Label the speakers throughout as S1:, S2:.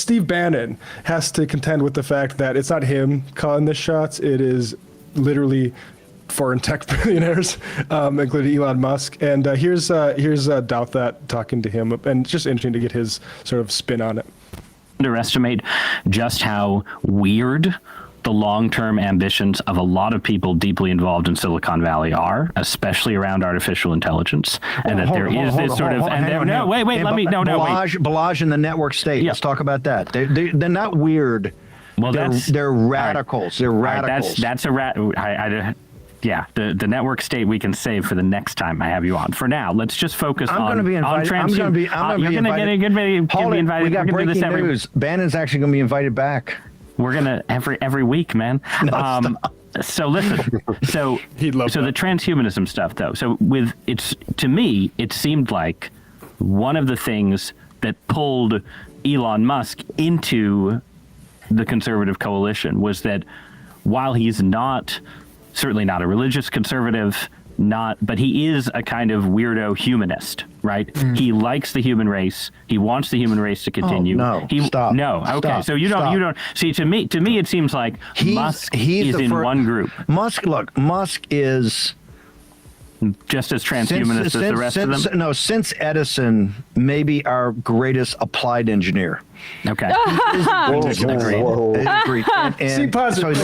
S1: Steve Bannon has to contend with the fact that it's not him calling the shots. It is literally foreign tech billionaires, including Elon Musk. And here's Doubt That talking to him, and it's just interesting to get his sort of spin on it.
S2: Underestimate just how weird the long-term ambitions of a lot of people deeply involved in Silicon Valley are, especially around artificial intelligence, and that there is this sort of.
S3: Balazs in the network state. Yeah. Let's talk about that. They're not weird.
S2: Well,
S3: they're radicals. They're radicals.
S2: That's a rat. Yeah, the network state we can save for the next time I have you on. For now, let's just focus on.
S3: I'm going to be invited. You're going to be invited. We got breaking news. Bannon's actually going to be invited back.
S2: We're gonna every week, man. So listen. So
S1: He'd love
S2: the transhumanism stuff, though. So to me, it seemed like one of the things that pulled Elon Musk into the conservative coalition was that while he's certainly not a religious conservative, but he is a kind of weirdo humanist, right? He likes the human race. He wants the human race to continue.
S3: Stop.
S2: No, okay.
S3: Stop.
S2: So you don't see. To me, it seems like Musk is in one group.
S3: Musk is
S2: just as transhumanist as the rest of them.
S3: No, since Edison, maybe our greatest applied engineer.
S2: Okay.
S3: Agreed.
S1: See, positive.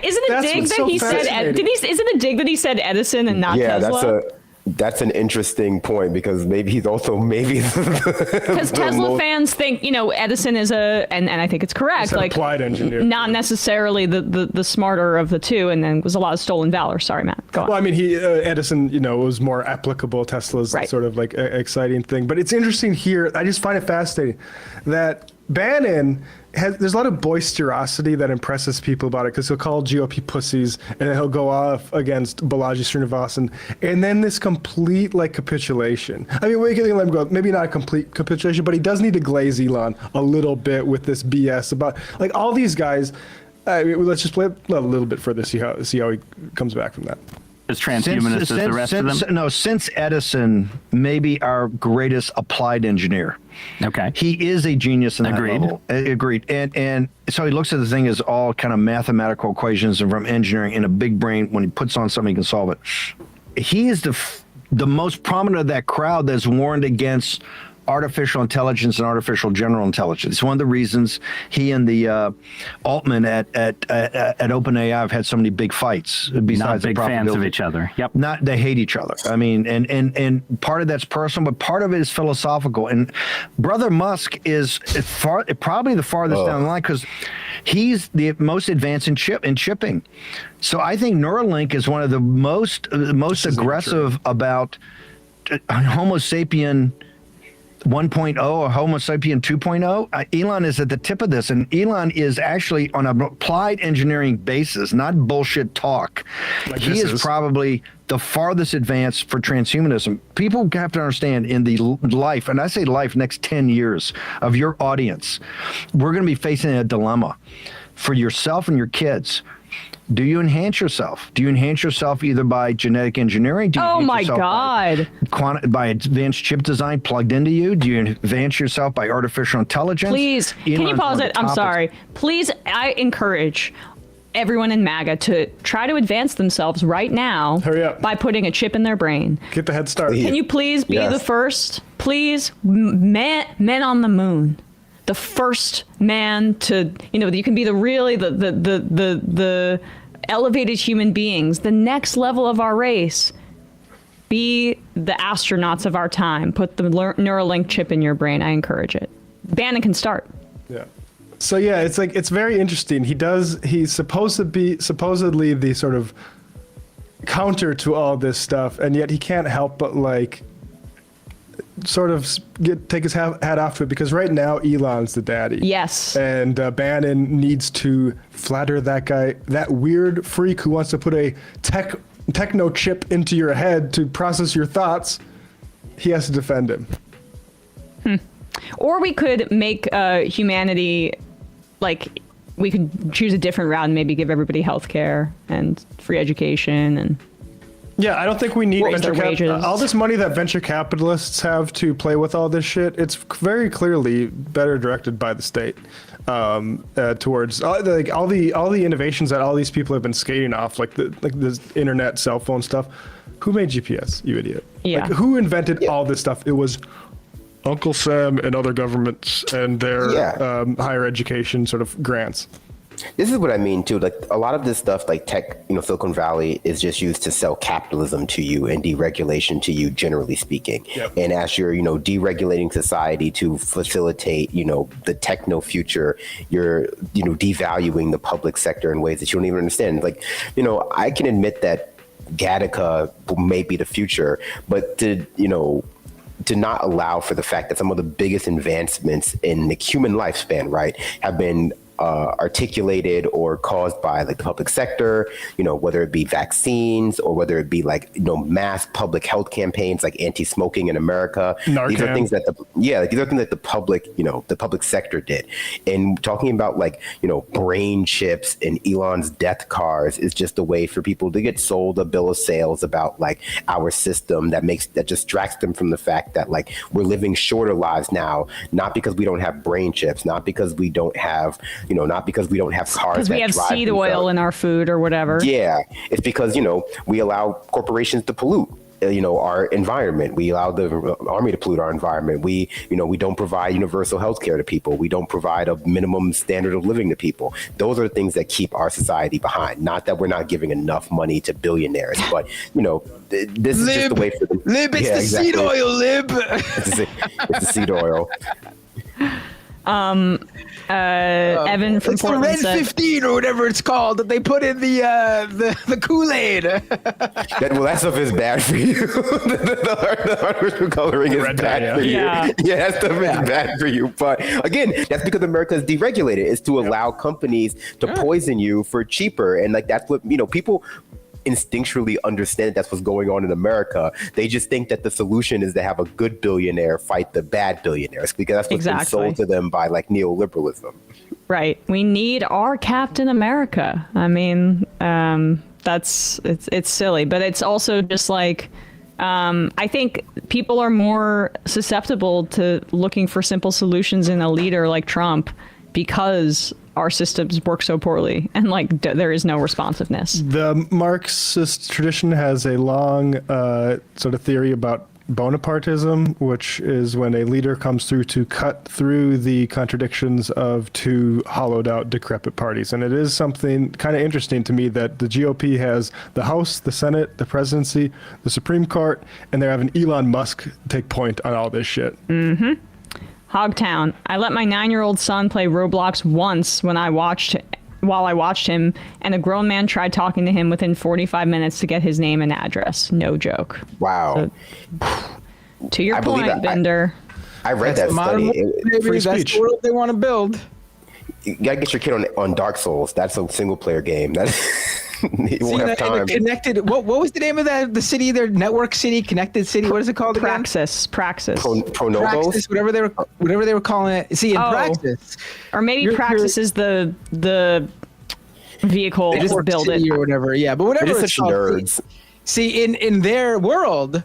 S4: Isn't it dig that he said? Isn't it dig that he said Edison and not Tesla?
S5: That's an interesting point, because maybe because
S4: Tesla fans think Edison is and I think it's correct,
S1: like applied engineer,
S4: not necessarily the smarter of the two, and then was a lot of stolen valor. Sorry, Matt. Go on.
S1: Well, I mean, Edison, was more applicable. Tesla's sort of like exciting thing, but it's interesting here. I just find it fascinating that Bannon there's a lot of boisterosity that impresses people about it, because he'll call GOP pussies, and then he'll go off against Balaji Srinivasan, and then this complete capitulation. I mean, we can let him go. Maybe not a complete capitulation, but he does need to glaze Elon a little bit with this BS about all these guys. Let's just play a little bit further, see how he comes back from that.
S2: As transhumanist as the rest of them?
S3: No, since Edison, maybe our greatest applied engineer.
S2: Okay.
S3: He is a genius in that
S2: Agreed.
S3: level. Agreed. And so he looks at the thing as all kind of mathematical equations and from engineering in a big brain. When he puts on something, he can solve it. He is the most prominent of that crowd that's warned against artificial intelligence and artificial general intelligence. It's one of the reasons he and the Altman at OpenAI have had so many big fights. Besides
S2: not big fans of each other. Yep.
S3: They hate each other. I mean, and part of that's personal, but part of it is philosophical. And Brother Musk is probably the farthest down the line, because he's the most advanced in chipping. So I think Neuralink is one of the most aggressive about Homo sapien 1.0 or Homo sapien 2.0. Elon is at the tip of this, and Elon is actually on an applied engineering basis, not bullshit talk. He is probably the farthest advanced for transhumanism. People have to understand, in the life, and I say life, next 10 years of your audience, we're going to be facing a dilemma for yourself and your kids. Do you enhance yourself? Do you enhance yourself either by genetic engineering? Do you
S4: oh my God!
S3: By advanced chip design plugged into you? Do you advance yourself by artificial intelligence?
S4: Please, can you pause it? I'm sorry. Please, I encourage everyone in MAGA to try to advance themselves right now.
S1: Hurry up.
S4: By putting a chip in their brain.
S1: Get the head start.
S4: Can you please be the first? Please, men on the moon. The first man to, you can be the elevated human beings, the next level of our race. Be the astronauts of our time. Put the Neuralink chip in your brain. I encourage it. Bannon can start.
S1: Yeah. So yeah, it's very interesting. He's supposedly the sort of counter to all this stuff, and yet he can't help but sort of take his hat off to it, because right now Elon's the daddy.
S4: Yes.
S1: And Bannon needs to flatter that guy, that weird freak who wants to put a techno chip into your head to process your thoughts. He has to defend him.
S4: Or we could make humanity, we could choose a different route and maybe give everybody health care and free education and
S1: Yeah, I don't think we need
S4: Raise their wages.
S1: all this money that venture capitalists have to play with all this shit. It's very clearly better directed by the state towards all the innovations that all these people have been skating off, like the internet, cell phone stuff. Who made GPS? You idiot.
S4: Yeah.
S1: Like, who invented all this stuff? It was Uncle Sam and other governments and their higher education sort of grants.
S5: This is what I mean too. Like a lot of this stuff, like tech, Silicon Valley is just used to sell capitalism to you and deregulation to you, generally speaking.
S1: Yep.
S5: And as you're, deregulating society to facilitate, the techno future, you're, devaluing the public sector in ways that you don't even understand. Like, I can admit that Gattaca may be the future, but to not allow for the fact that some of the biggest advancements in the human lifespan, right, have been articulated or caused by like the public sector, whether it be vaccines or whether it be like, mass public health campaigns like anti-smoking in America.
S1: Narcan.
S5: These are things that these are things that the public sector did. And talking about like, brain chips and Elon's death cars is just a way for people to get sold a bill of sales about like our system that distracts them from the fact that like we're living shorter lives now, not because we don't have brain chips, not because we don't have not because we don't have cars.
S4: Because we have seed oil in our food or whatever.
S5: Yeah, it's because, we allow corporations to pollute, our environment. We allow the army to pollute our environment. We don't provide universal health care to people. We don't provide a minimum standard of living to people. Those are the things that keep our society behind. Not that we're not giving enough money to billionaires, but, this is just the way for them.
S6: Lib, it's the
S5: exactly.
S6: seed oil, Lib.
S5: It's the seed oil.
S4: Evan from
S6: It's the
S4: Portland
S6: Red
S4: said,
S6: 15 or whatever it's called that they put in the Kool-Aid.
S5: That stuff is bad for you. the artificial coloring is
S1: Red
S5: bad
S1: dye,
S5: for you.
S4: yeah.
S5: Yeah, that stuff is bad for you. But again, that's because America is deregulated. It's to allow companies to poison you for cheaper. And like that's what, people instinctually understand that's what's going on in America. They just think that the solution is to have a good billionaire fight the bad billionaires because that's what's been sold to them by like neoliberalism.
S4: right, we need our Captain America. I mean, it's silly, but it's also just like, I think people are more susceptible to looking for simple solutions in a leader like Trump because our systems work so poorly and like there is no responsiveness.
S1: The Marxist tradition has a long sort of theory about Bonapartism, which is when a leader comes through to cut through the contradictions of two hollowed out, decrepit parties. And it is something kind of interesting to me that the GOP has the House, the Senate, the presidency, the Supreme Court, and they're having Elon Musk take point on all this shit.
S4: Mm-hmm. Hogtown. I let my 9-year-old son play Roblox once while I watched him, and a grown man tried talking to him within 45 minutes to get his name and address. No joke.
S5: Wow.
S4: So, to your point, Bender.
S5: I read that study.
S6: Maybe that's the world they want to build.
S5: You gotta get your kid on Dark Souls. That's a single player game. He won't have time.
S6: Connected. What was the name of the city? Their network city, connected city. What is it called?
S4: Praxis.
S5: Pronovos?
S6: Praxis, whatever they were calling it. See, in Praxis,
S4: or maybe Praxis is the vehicle to build it
S6: or whatever. Yeah, but whatever
S5: They're
S6: it's
S5: such
S6: called.
S5: nerds.
S6: See, in their world,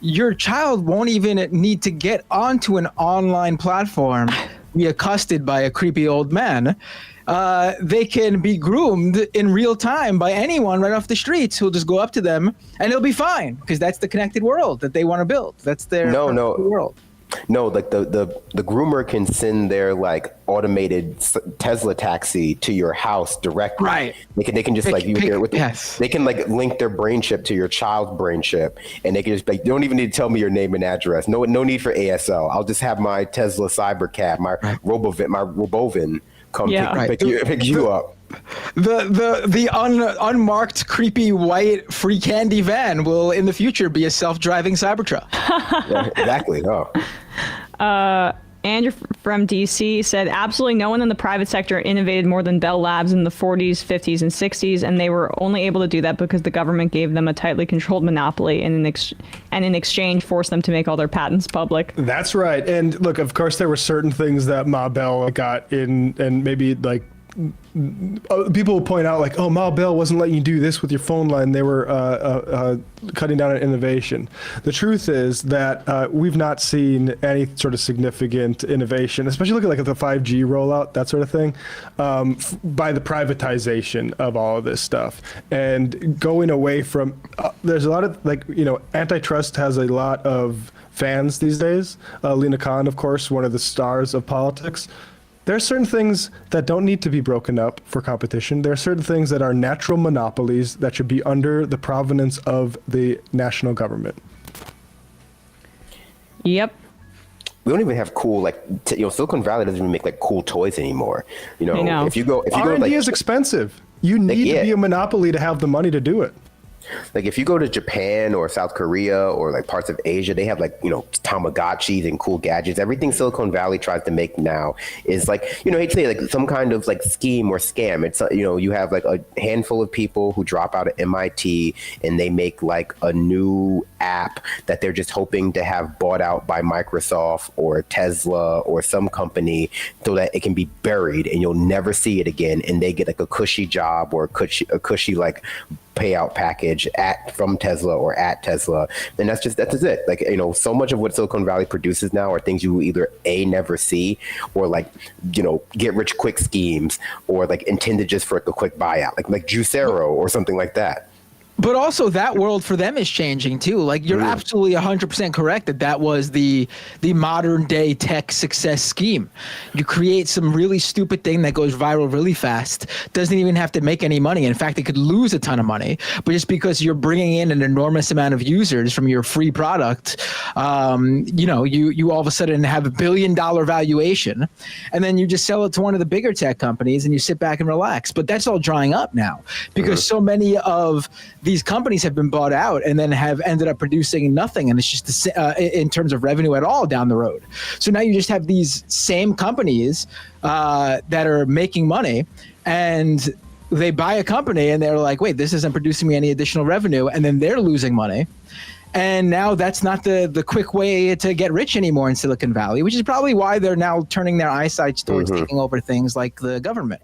S6: your child won't even need to get onto an online platform, be accosted by a creepy old man. They can be groomed in real time by anyone right off the streets who'll just go up to them and it'll be fine because that's the connected world that they want to build. That's their world.
S5: No, like the groomer can send their like automated Tesla taxi to your house directly.
S6: Right.
S5: They can just they can like link their brain chip to your child's brain chip, and they can just like, you don't even need to tell me your name and address. No need for ASL. I'll just have my Tesla Cybercab, my Robovin come pick you up.
S6: The unmarked, creepy, white, free candy van will in the future be a self-driving Cybertruck.
S5: Yeah, exactly. Oh.
S4: Andrew from DC said, absolutely no one in the private sector innovated more than Bell Labs in the 40s, 50s, and 60s, and they were only able to do that because the government gave them a tightly controlled monopoly and in exchange forced them to make all their patents public.
S1: That's right. And look, of course, there were certain things that Ma Bell got in, and maybe like people will point out like, oh, Ma Bell wasn't letting you do this with your phone line. They were cutting down on innovation. The truth is that we've not seen any sort of significant innovation, especially looking like at the 5G rollout, that sort of thing, by the privatization of all of this stuff and going away from. There's a lot of antitrust has a lot of fans these days. Lena Khan, of course, one of the stars of politics. There are certain things that don't need to be broken up for competition. There are certain things that are natural monopolies that should be under the provenance of the national government.
S4: Yep.
S5: We don't even have cool Silicon Valley doesn't even make like cool toys anymore.
S4: I know.
S5: If you go
S1: R&D is expensive. You need to be a monopoly to have the money to do it.
S5: Like if you go to Japan or South Korea or like parts of Asia, they have Tamagotchis and cool gadgets. Everything Silicon Valley tries to make now is I hate to say like some kind of like scheme or scam. It's you have like a handful of people who drop out of MIT and they make like a new app that they're just hoping to have bought out by Microsoft or Tesla or some company so that it can be buried and you'll never see it again. And they get like a cushy job or a cushy like payout package from Tesla or at Tesla. And that's it. Like, so much of what Silicon Valley produces now are things you will either never see or like, get rich quick schemes or like intended just for like a quick buyout, like Juicero or something like that.
S6: But also that world for them is changing too. Like you're absolutely 100% correct that was the modern day tech success scheme. You create some really stupid thing that goes viral really fast, doesn't even have to make any money. In fact, it could lose a ton of money, but just because you're bringing in an enormous amount of users from your free product, you all of a sudden have $1 billion valuation, and then you just sell it to one of the bigger tech companies and you sit back and relax. But that's all drying up now because so many of these companies have been bought out and then have ended up producing nothing. And it's just in terms of revenue at all down the road. So now you just have these same companies that are making money and they buy a company and they're like, wait, this isn't producing me any additional revenue. And then they're losing money. And now that's not the quick way to get rich anymore in Silicon Valley, which is probably why they're now turning their eyesights towards taking over things like the government.